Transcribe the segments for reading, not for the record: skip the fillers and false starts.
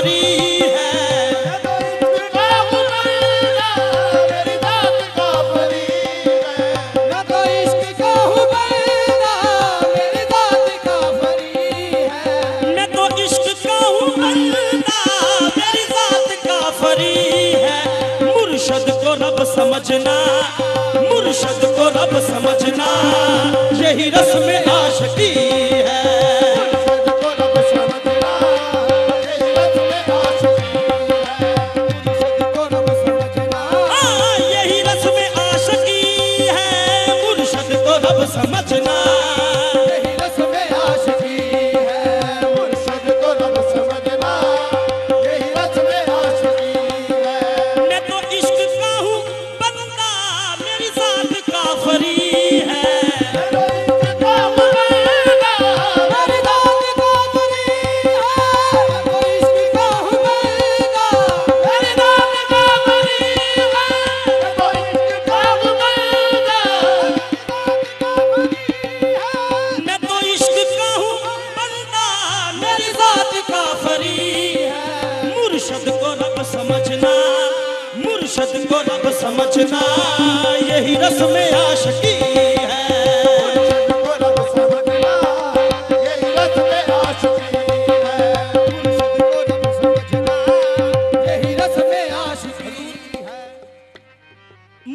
काफरी है। मैं तो इश्क का हूँ बंदा, मेरी जात काफरी है। मैं तो इश्क का हूँ बंदा, मेरी जात काफरी है। मुर्शद को रब समझना, मुर्शद को रब समझना, यही रस्म आशिकी है। यही रस्म आशिकी है, मुर्शद को रब समझना। यही रस्म आशिकी है, मुर्शद को रब समझना। यही रस्म आशिकी है। मैं तो इश्क का हूँ बंदा, मेरी जात काफरी है। मैं तो इश्क का हूँ बंदा, मेरी जात काफरी है। मुर्शद को रब समझना, मुर्शद को रब समझना, यही रस्म आशिकी है।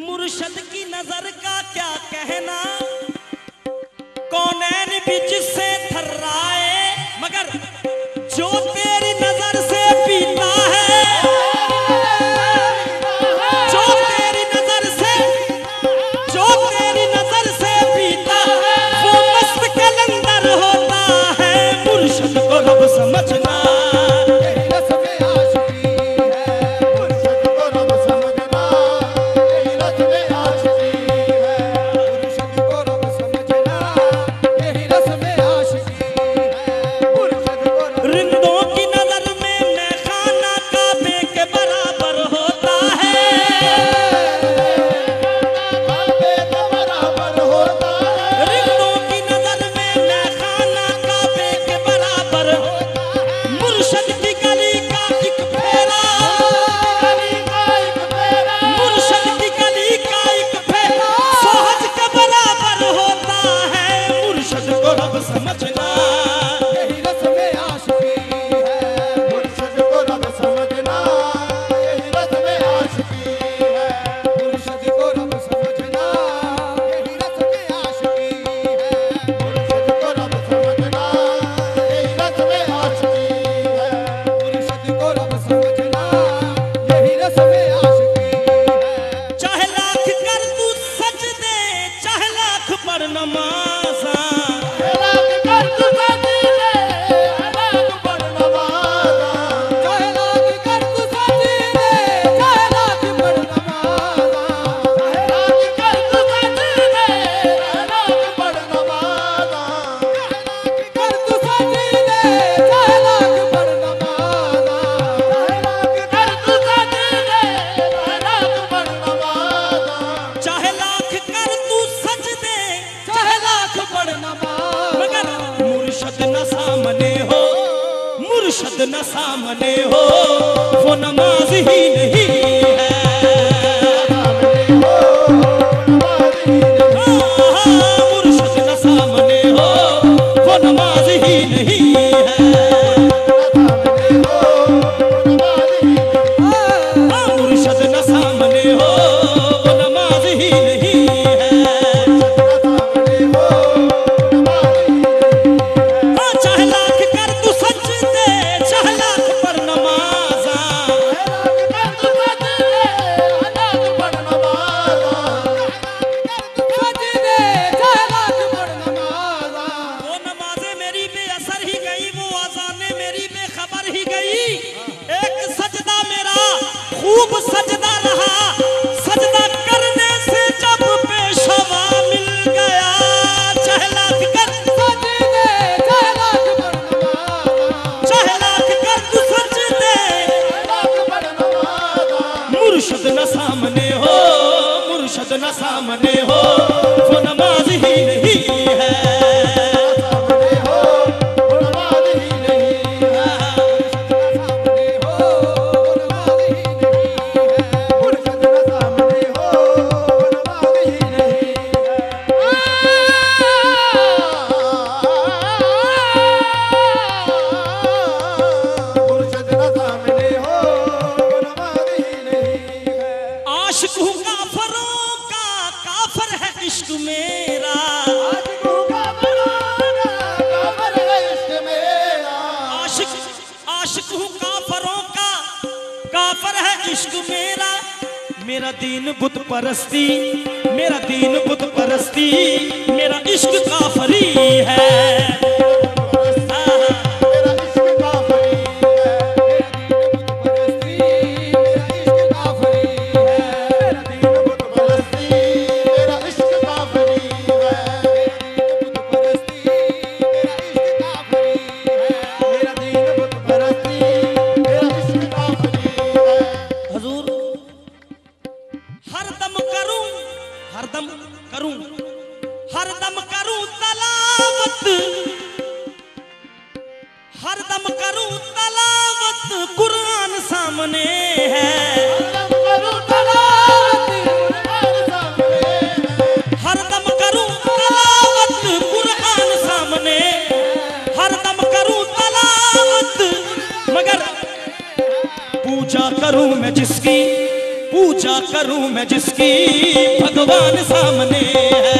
मुर्शद की नजर का क्या कहना, कौनैन भी जिससे थर्राए, मगर जो तेरी नजर से पीता है, जो तेरी नजर से, जो तेरी नजर से पीता है, वो मस्त कलंदर होता है। मुर्शद को रब समझना, यही रस्म आशिकी है, मुर्शद को रब समझना। यही रस्म आशिकी है, मुर्शद को रब समझना। यही रस्म आशिकी है, मुर्शद को रब। रिंदों की नजर में मैं खाना काबे के बराबर होता है। काबे के बराबर होता है। रिंदों की नजर में मैं खाना काबे के बराबर होता है। मुर्शद की गली का एक फेरा, मुर्शद की गली का एक फेरा सोहज के बराबर होता है। मुर्शद को रब समझना, यही रस्म आशिकी है, मुर्शद को रब समझना। यही रस्म आशिकी है, मुर्शद को रब समझना। यही रस्म आशिकी है, मुर्शद को रब समझना। यही रस्म आशिकी है, मुर्शद को रब समझना। यही रस्म आशिकी है। चाहे लाख कर तू सजदे, चाहे लाख पर नमाज़ा, चाहे लाख कर तू सजदे, चाहे लाख पर नमाज़ा। चाहे लाख कर तू सजदे, चाहे लाख पर नमाज़ा। चाहे लाख कर तू सजदे, चाहे लाख पर नमाज़ा। चाहे लाख कर तू सजदे, चाहे लाख पर नमाज़ा। चाहे लाख कर तू सजदे, चाहे लाख पर नमाज़ा। मगर मुर्शद न सामने हो, मुर्शद न सामने हो, वो नमाज ही नहीं है। मुर्शद न सामने हो, वो नमाज ही नहीं है। मुर्शद न सामने हो, वो नमाज ही नहीं है। चाहे लाख कर तू सजदे, चाहे लाख पर नमाज़ा। वो नमाज़ें मेरी बेअसर ही गई, वो अज़ानें मेरी बेखबर ही गई। एक सजदा मेरा खूब सजदा रहा, सजदा करने से जब पेशवा मिल गया। चाहे लाख कर, चाहे लाख कर तू सजदे, मुर्शद न सामने हो, मुर्शद न सामने हो, वो नमाज ही नहीं है। मेरा, मेरा दीन बुत परस्ती, मेरा दीन बुत परस्ती, मेरा इश्क काफरी है। हरदम करूं तलावत, हरदम करूं तलावत, कुरान सामने है। हरदम करूं तलावत, हरदम करूं तलावत, कुरान सामने, हरदम करूं तलावत, मगर पूजा करूं मैं जिसकी, पूजा करूं मैं जिसकी, भगवान सामने है।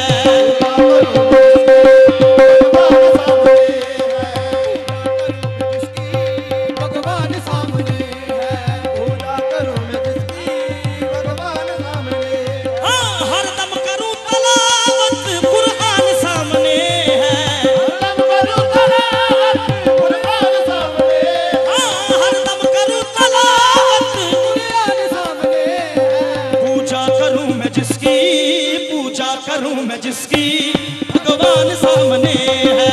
करूं मैं जिसकी, भगवान सामने है।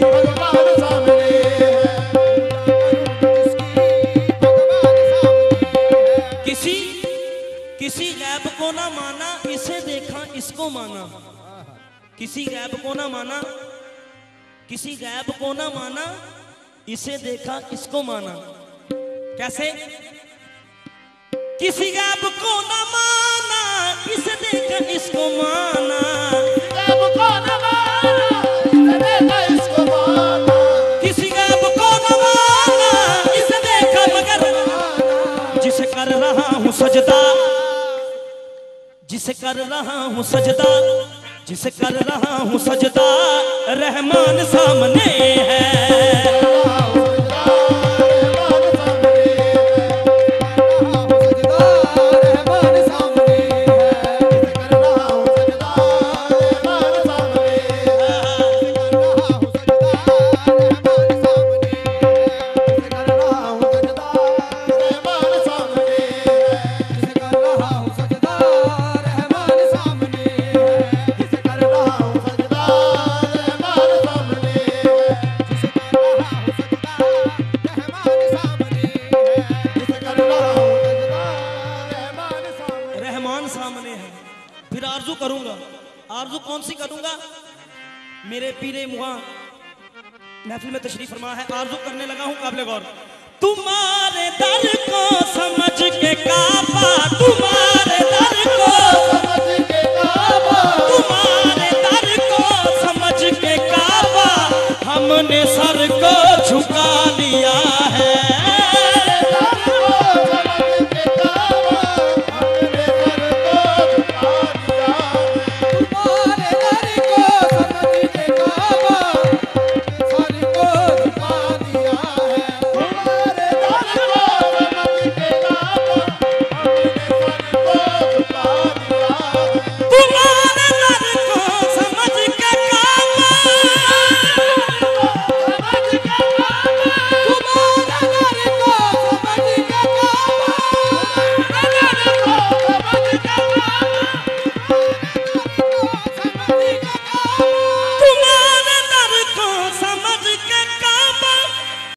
भगवान सामने है। किसी किसी गैब को ना माना, इसे देखा इसको माना। किसी गैब को ना माना, किसी गैब को ना माना, इसे देखा इसको माना। कैसे? किसी गैब को ना माना, इसे देखा इसको माना। गैब को ना माना, इसे देखा इसको माना। किसी गैब को ना माना, इसे देखा मगर जिसे कर रहा हूँ सजदा, जिसे कर रहा हूँ सजदा, जिसे कर रहा हूँ सजदा, रहमान सामने है। फिर आरजू करूंगा। आरजू कौन सी करूंगा? मेरे पीरे मुआ महफिल में तशरीफ फरमा है, आरजू करने लगा हूं काबिल गौर। तुम्हारे दर को समझ के काबा, तुम्हारे